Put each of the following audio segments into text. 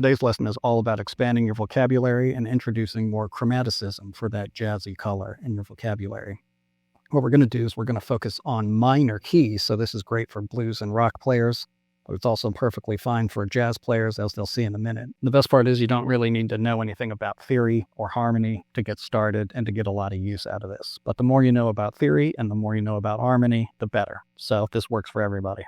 today's lesson is all about expanding your vocabulary and introducing more chromaticism for that jazzy color in your vocabulary. What we're going to do is we're going to focus on minor keys. So this is great for blues and rock players, but it's also perfectly fine for jazz players, as they'll see in a minute. The best part is you don't really need to know anything about theory or harmony to get started and to get a lot of use out of this. But the more you know about theory and the more you know about harmony, the better. So this works for everybody.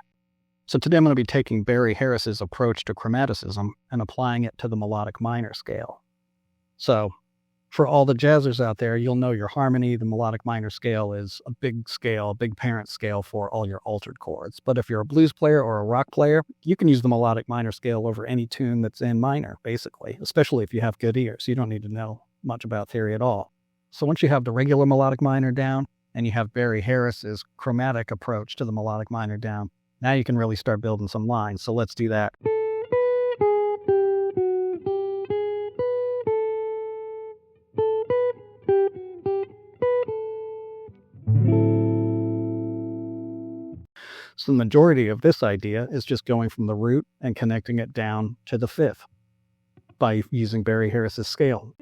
So today I'm going to be taking Barry Harris's approach to chromaticism and applying it to the melodic minor scale. So for all the jazzers out there, you'll know your harmony, the melodic minor scale is a big scale, a big parent scale for all your altered chords. But if you're a blues player or a rock player, you can use the melodic minor scale over any tune that's in minor, basically, especially if you have good ears. You don't need to know much about theory at all. So once you have the regular melodic minor down and you have Barry Harris's chromatic approach to the melodic minor down, now you can really start building some lines. So let's do that. So the majority of this idea is just going from the root and connecting it down to the fifth by using Barry Harris's scale.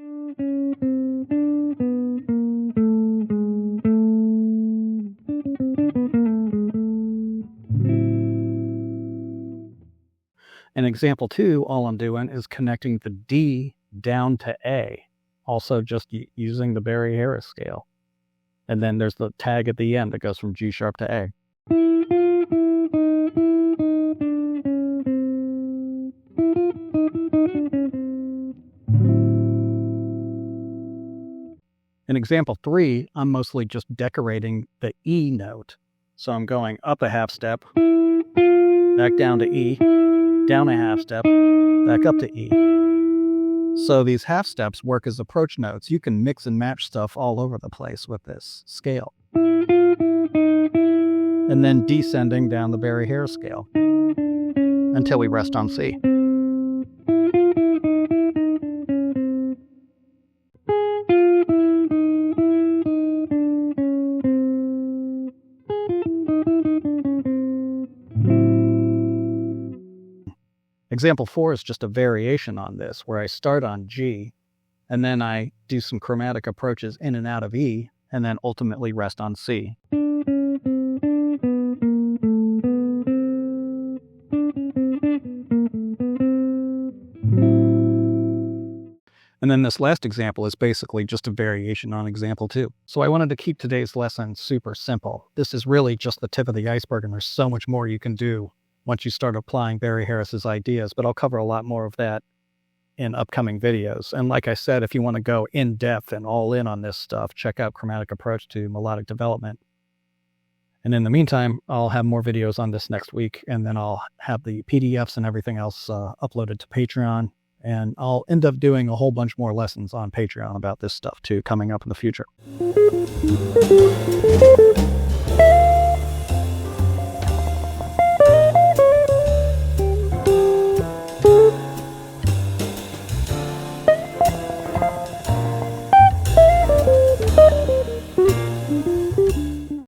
In example 2, all I'm doing is connecting the D down to A, also just using the Barry Harris scale. And then there's the tag at the end that goes from G sharp to A. In example 3, I'm mostly just decorating the E note. So I'm going up a half step, back down to E, down a half step, back up to E. So these half steps work as approach notes. You can mix and match stuff all over the place with this scale. And then descending down the Barry Harris scale until we rest on C. Example 4 is just a variation on this, where I start on G, and then I do some chromatic approaches in and out of E, and then ultimately rest on C. And then this last example is basically just a variation on example 2. So I wanted to keep today's lesson super simple. This is really just the tip of the iceberg, and there's so much more you can do once you start applying Barry Harris's ideas, but I'll cover a lot more of that in upcoming videos. And like I said, if you want to go in depth and all in on this stuff, check out Chromatic Approach to Melodic Development. And in the meantime, I'll have more videos on this next week, and then I'll have the PDFs and everything else uploaded to Patreon. And I'll end up doing a whole bunch more lessons on Patreon about this stuff too, coming up in the future.